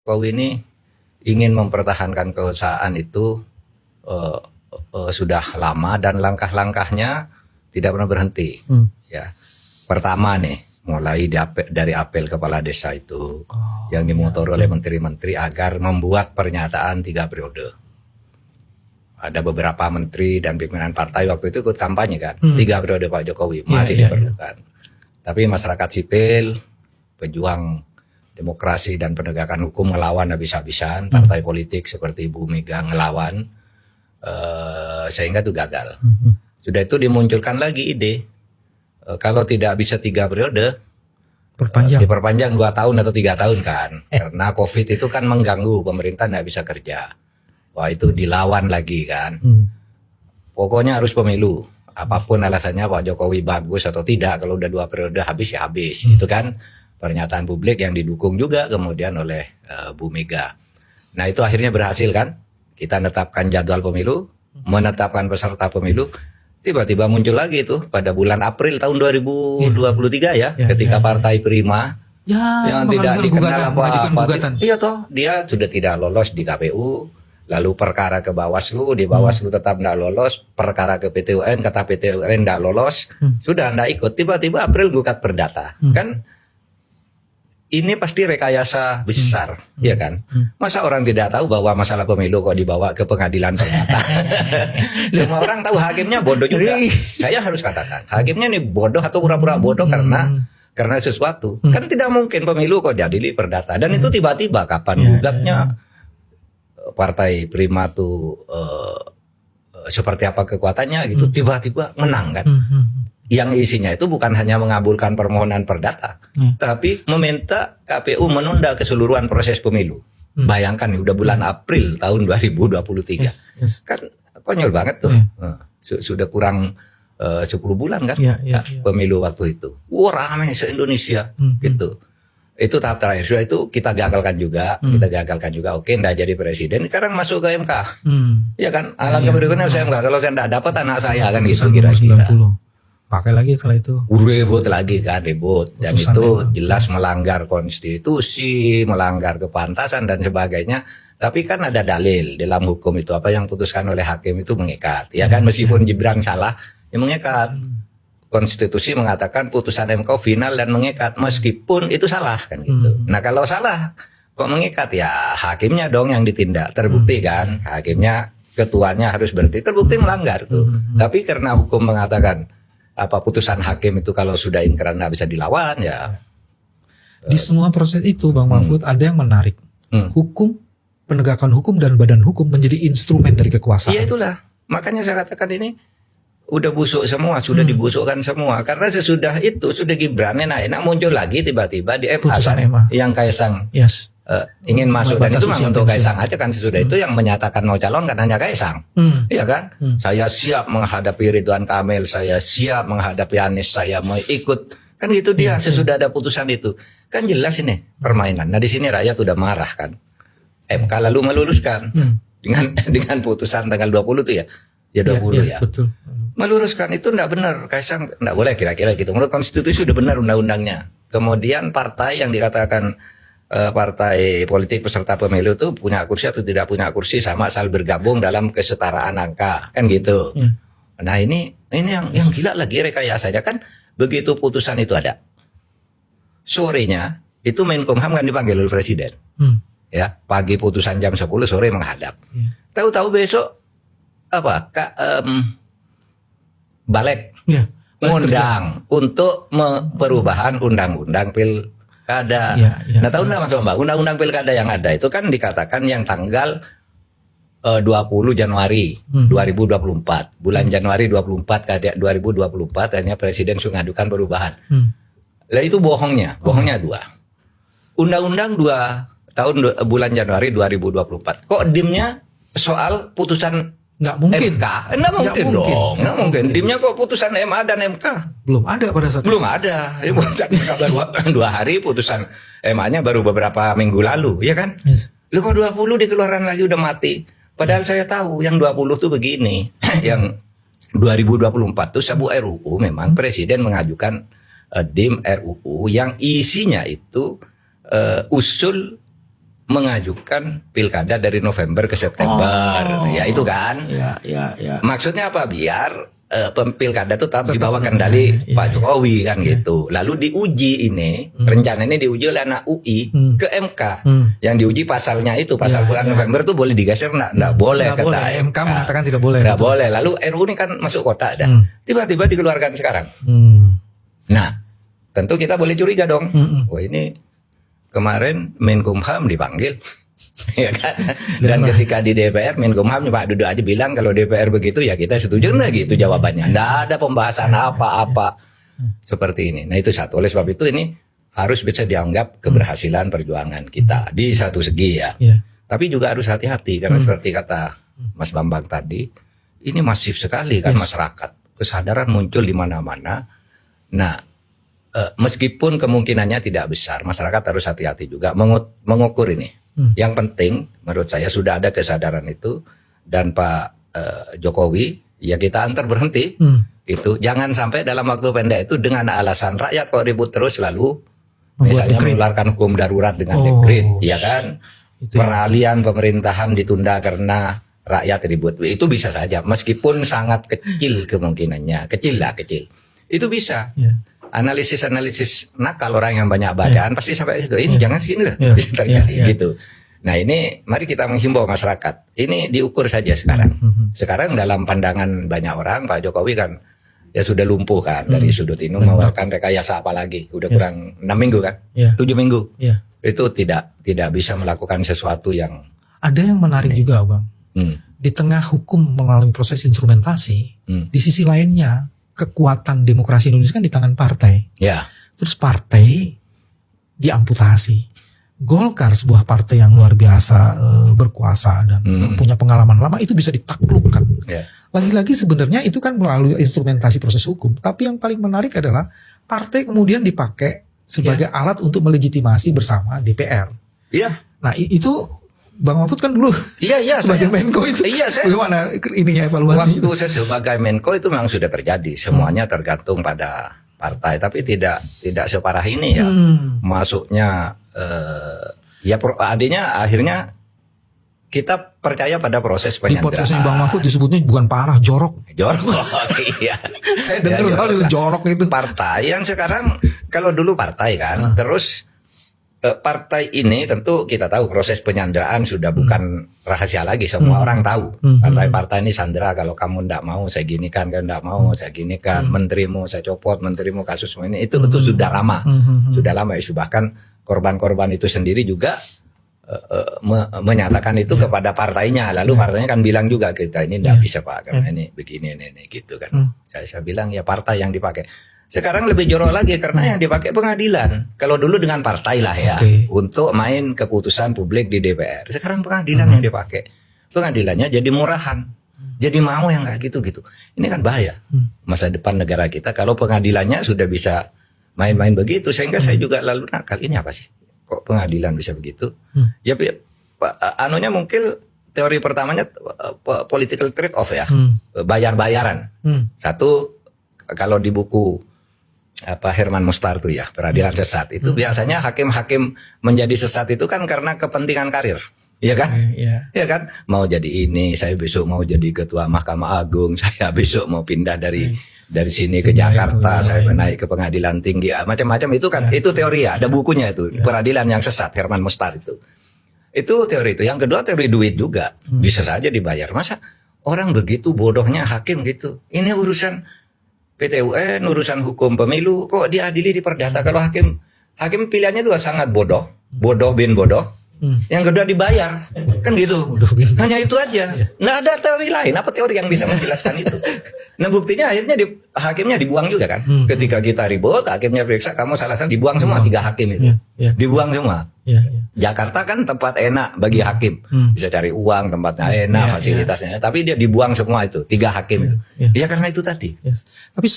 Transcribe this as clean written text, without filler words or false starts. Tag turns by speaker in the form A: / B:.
A: Jokowi ini ingin mempertahankan kekuasaan itu sudah lama dan langkah-langkahnya tidak pernah berhenti. Ya, pertama nih, mulai dari apel kepala desa itu yang dimotori oleh menteri-menteri agar membuat pernyataan 3 periode. Ada beberapa menteri dan pimpinan partai waktu itu ikut kampanye kan, 3 periode Pak Jokowi masih diperlukan. Tapi masyarakat sipil, pejuang demokrasi dan penegakan hukum ngelawan habis-habisan, partai politik seperti Ibu Mega ngelawan, sehingga itu gagal. Sudah itu dimunculkan lagi ide, kalau tidak bisa 3 periode, diperpanjang 2 tahun atau 3 tahun kan, karena COVID itu kan mengganggu pemerintah nggak bisa kerja. Wah itu dilawan lagi kan. Pokoknya harus pemilu. Apapun alasannya Pak Jokowi bagus atau tidak, kalau udah 2 periode habis ya habis. Itu kan pernyataan publik yang didukung juga kemudian oleh Bu Mega. Nah itu akhirnya berhasil kan. Kita menetapkan jadwal pemilu, menetapkan peserta pemilu. Tiba-tiba muncul lagi tuh pada bulan April tahun 2023 ketika Partai Prima yang tidak dikenal apa-apa. Iya toh, dia sudah tidak lolos di KPU. Lalu perkara ke Bawaslu, di Bawaslu tetap tidak lolos, perkara ke PT UN, kata PT UN tidak lolos, sudah tidak ikut. Tiba-tiba April gugat perdata, kan? Ini pasti rekayasa besar, ya kan? Masa orang tidak tahu bahwa masalah pemilu kok dibawa ke pengadilan perdata? Semua orang tahu, hakimnya bodoh juga. Saya harus katakan, hakimnya ini bodoh atau pura-pura bodoh karena sesuatu. Kan tidak mungkin pemilu kok diadili perdata. Dan itu tiba-tiba kapan gugatnya? Partai Prima tuh seperti apa kekuatannya gitu, tiba-tiba menang kan. Yang isinya itu bukan hanya mengabulkan permohonan perdata, tapi meminta KPU menunda keseluruhan proses pemilu. Bayangkan udah bulan April tahun 2023. Kan konyol banget tuh. Sudah kurang 10 bulan kan pemilu waktu itu. Wah ramai se-Indonesia gitu. Itu tahap terakhir. Sudah itu kita gagalkan juga, Oke, enggak jadi presiden. Sekarang masuk ke MK. Ya kan, alangkah berikutnya saya MK. Kalau saya enggak dapat anak saya kan gitu kira-kira.
B: Pakai lagi setelah itu.
A: Ribut lagi kan, ribut. Dan itu jelas melanggar konstitusi, melanggar kepantasan dan sebagainya. Tapi kan ada dalil dalam hukum itu, apa yang putuskan oleh hakim itu mengikat. Ya kan, meskipun Gibran salah, ya mengikat. Konstitusi mengatakan putusan MK final dan mengikat, meskipun itu salah kan gitu. Nah kalau salah kok mengikat, ya hakimnya dong yang ditindak. Terbukti kan, hakimnya, ketuanya harus berhenti, terbukti melanggar tuh. Tapi karena hukum mengatakan apa putusan hakim itu kalau sudah ingkar nggak bisa dilawan ya.
B: Di semua proses itu Bang Mahfud ada yang menarik. Hukum, penegakan hukum dan badan hukum menjadi instrumen dari kekuasaan.
A: Iya itulah, makanya saya katakan ini udah busuk semua, sudah dibusukkan semua. Karena sesudah itu, sudah Gibran enak-enak muncul lagi tiba-tiba di MA,
B: putusan
A: kan?
B: MA.
A: Yang Kaisang ingin masuk, dan itu memang untuk Kaisang aja kan. Sesudah itu yang menyatakan mau calon kan hanya Kaisang. Iya kan? Saya siap menghadapi Ridwan Kamil, saya siap menghadapi Anies, saya mau ikut. Kan gitu dia, sesudah ada putusan itu. Kan jelas ini permainan. Nah di sini rakyat udah marah kan. MK lalu meluluskan dengan putusan tanggal 20 itu ya 20 ya.
B: Betul.
A: Meluruskan itu enggak benar, Kaisang enggak boleh kira-kira gitu. Menurut konstitusi sudah benar undang-undangnya. Kemudian partai yang dikatakan partai politik peserta pemilu itu punya kursi atau tidak punya kursi sama asal bergabung dalam kesetaraan angka, kan gitu. Nah ini yang gila lagi rekayasanya kan, begitu putusan itu ada, sorenya itu Menkumham kan dipanggil oleh presiden. Ya, pagi putusan jam 10, sore menghadap. Tahu-tahu besok apa Balik ngundang untuk perubahan undang-undang pilkada. Nah tahu nggak Mas Bambang, undang-undang pilkada yang ada itu kan dikatakan yang tanggal 20 Januari 2024, bulan Januari 2024 hanya presiden sudah mengadukan perubahan. Lah itu bohongnya 2. Undang-undang 2 tahun bulan Januari 2024. Kok dimnya soal putusan
B: nggak mungkin.
A: MK, nggak mungkin dong, nggak mungkin. Dimnya kok putusan MA dan MK
B: belum ada pada saat
A: belum ada. Ya, putusan MK baru 2 hari, putusan MA-nya baru beberapa minggu lalu, ya kan? Lu kok 20 dikeluaran lagi udah mati. Padahal saya tahu yang 20 tuh begini, yang 2024 tuh Sabu RUU memang presiden mengajukan DIM RUU yang isinya itu usul mengajukan pilkada dari November ke September. Ya itu kan. Maksudnya apa? Biar pilkada itu tetap di bawah kendali Pak Jokowi kan gitu. Lalu diuji ini, rencana ini diuji oleh anak UI ke MK. Yang diuji pasalnya itu, pasal bulan November tuh boleh digeser, enggak boleh kata
B: boleh. MK mengatakan tidak boleh.
A: Enggak boleh. Lalu RUU ini kan masuk kota ada. Tiba-tiba dikeluarkan sekarang. Nah, tentu kita boleh curiga dong. Wah ini kemarin Menkumham dipanggil. Ya kan? Dan ketika di DPR Menkumham Pak Duduk aja bilang kalau DPR begitu ya kita setuju, nah gitu jawabannya. Nggak ada pembahasan apa-apa seperti ini. Nah itu satu. Oleh sebab itu ini harus bisa dianggap keberhasilan perjuangan kita di satu segi ya. Tapi juga harus hati-hati karena seperti kata Mas Bambang tadi, ini masif sekali kan masyarakat. Kesadaran muncul di mana-mana. Nah, meskipun kemungkinannya tidak besar, masyarakat harus hati-hati juga mengukur ini. Yang penting menurut saya sudah ada kesadaran itu, dan Pak Jokowi ya kita antar berhenti gitu. Jangan sampai dalam waktu pendek itu dengan alasan rakyat kok ribut terus lalu misalnya mengeluarkan hukum darurat dengan dekret, ya kan? Peralihan pemerintahan ditunda karena rakyat ribut. Itu bisa saja meskipun sangat kecil kemungkinannya, kecil. Itu bisa. Analisis nakal orang yang banyak bacaan pasti sampai situ. Ini jangan sini lah bisa terjadi gitu. Nah ini mari kita menghimbau masyarakat. Ini diukur saja sekarang. Sekarang dalam pandangan banyak orang Pak Jokowi kan ya sudah lumpuh kan dari sudut ini, mengeluarkan rekayasa apa lagi? Udah kurang 6 minggu kan? 7 minggu. Itu tidak bisa melakukan sesuatu yang
B: ada yang menarik juga Bang. Di tengah hukum melalui proses instrumentasi, di sisi lainnya kekuatan demokrasi Indonesia kan di tangan partai. Terus partai diamputasi. Golkar sebuah partai yang luar biasa berkuasa dan punya pengalaman lama itu bisa ditaklukkan. Lagi-lagi sebenarnya itu kan melalui instrumentasi proses hukum. Tapi yang paling menarik adalah partai kemudian dipakai sebagai alat untuk melegitimasi bersama DPR. Nah itu Bang Mahfud kan dulu sebagai Menko itu bagaimana ininya evaluasi?
A: Waktu saya sebagai Menko itu memang sudah terjadi. Semuanya tergantung pada partai, tapi tidak separah ini ya. Masuknya adanya akhirnya kita percaya pada proses penyanderaan.
B: Di podcastnya Bang Mahfud disebutnya bukan parah, jorok.
A: Iya.
B: Saya dengar soal itu jorok itu.
A: Partai yang sekarang kalau dulu partai kan, terus partai ini tentu kita tahu proses penyanderaan sudah bukan rahasia lagi, semua orang tahu. Partai ini sandera, kalau kamu ndak mau saya ginikan, kalau ndak mau saya ginikan, menterimu saya copot, menterimu kasus semua ini itu sudah lama, sudah lama isu. Bahkan korban-korban itu sendiri juga menyatakan itu kepada partainya, lalu partainya kan bilang juga kita ini ndak bisa Pak karena ini begini ini gitu kan. Saya bilang ya partai yang dipakai. Sekarang lebih jorok lagi karena yang dipakai pengadilan. Kalau dulu dengan partai lah ya, untuk main keputusan publik di DPR. Sekarang pengadilan yang dipakai. Pengadilannya jadi murahan. Jadi mau yang kayak gitu-gitu. Ini kan bahaya masa depan negara kita kalau pengadilannya sudah bisa main-main begitu. Sehingga saya juga lalu nakal, ini apa sih? Kok pengadilan bisa begitu? Ya anunya mungkin teori pertamanya political trade off ya. Bayar-bayaran. Satu, kalau di buku Herman Mustar tuh ya, peradilan sesat itu biasanya hakim-hakim menjadi sesat itu kan karena kepentingan karir, ya kan? Ya kan? Mau jadi ini, saya besok mau jadi ketua Mahkamah Agung, saya besok mau pindah dari sini ke Jakarta, saya naik ke pengadilan tinggi, macam-macam itu kan, itu teori ya, ada bukunya itu, peradilan yang sesat Herman Mustar itu. Itu teori itu. Yang kedua teori duit juga, bisa saja dibayar. Masa orang begitu bodohnya hakim gitu? Ini urusan PT UN, urusan hukum pemilu, kok diadili di perdata? Kalau hakim pilihannya itu sangat bodoh bin bodoh. Yang kedua dibayar, kan gitu. Hanya itu aja. Nah ada teori lain, apa teori yang bisa menjelaskan itu? Nah buktinya akhirnya hakimnya dibuang juga kan. Ketika kita ribut, hakimnya periksa, kamu salah dibuang semua 3 hakim itu. Dibuang semua. Jakarta kan tempat enak bagi hakim, bisa cari uang, tempatnya enak, fasilitasnya. Tapi dia dibuang semua itu 3 hakim itu. Ya karena itu tadi.
B: Tapi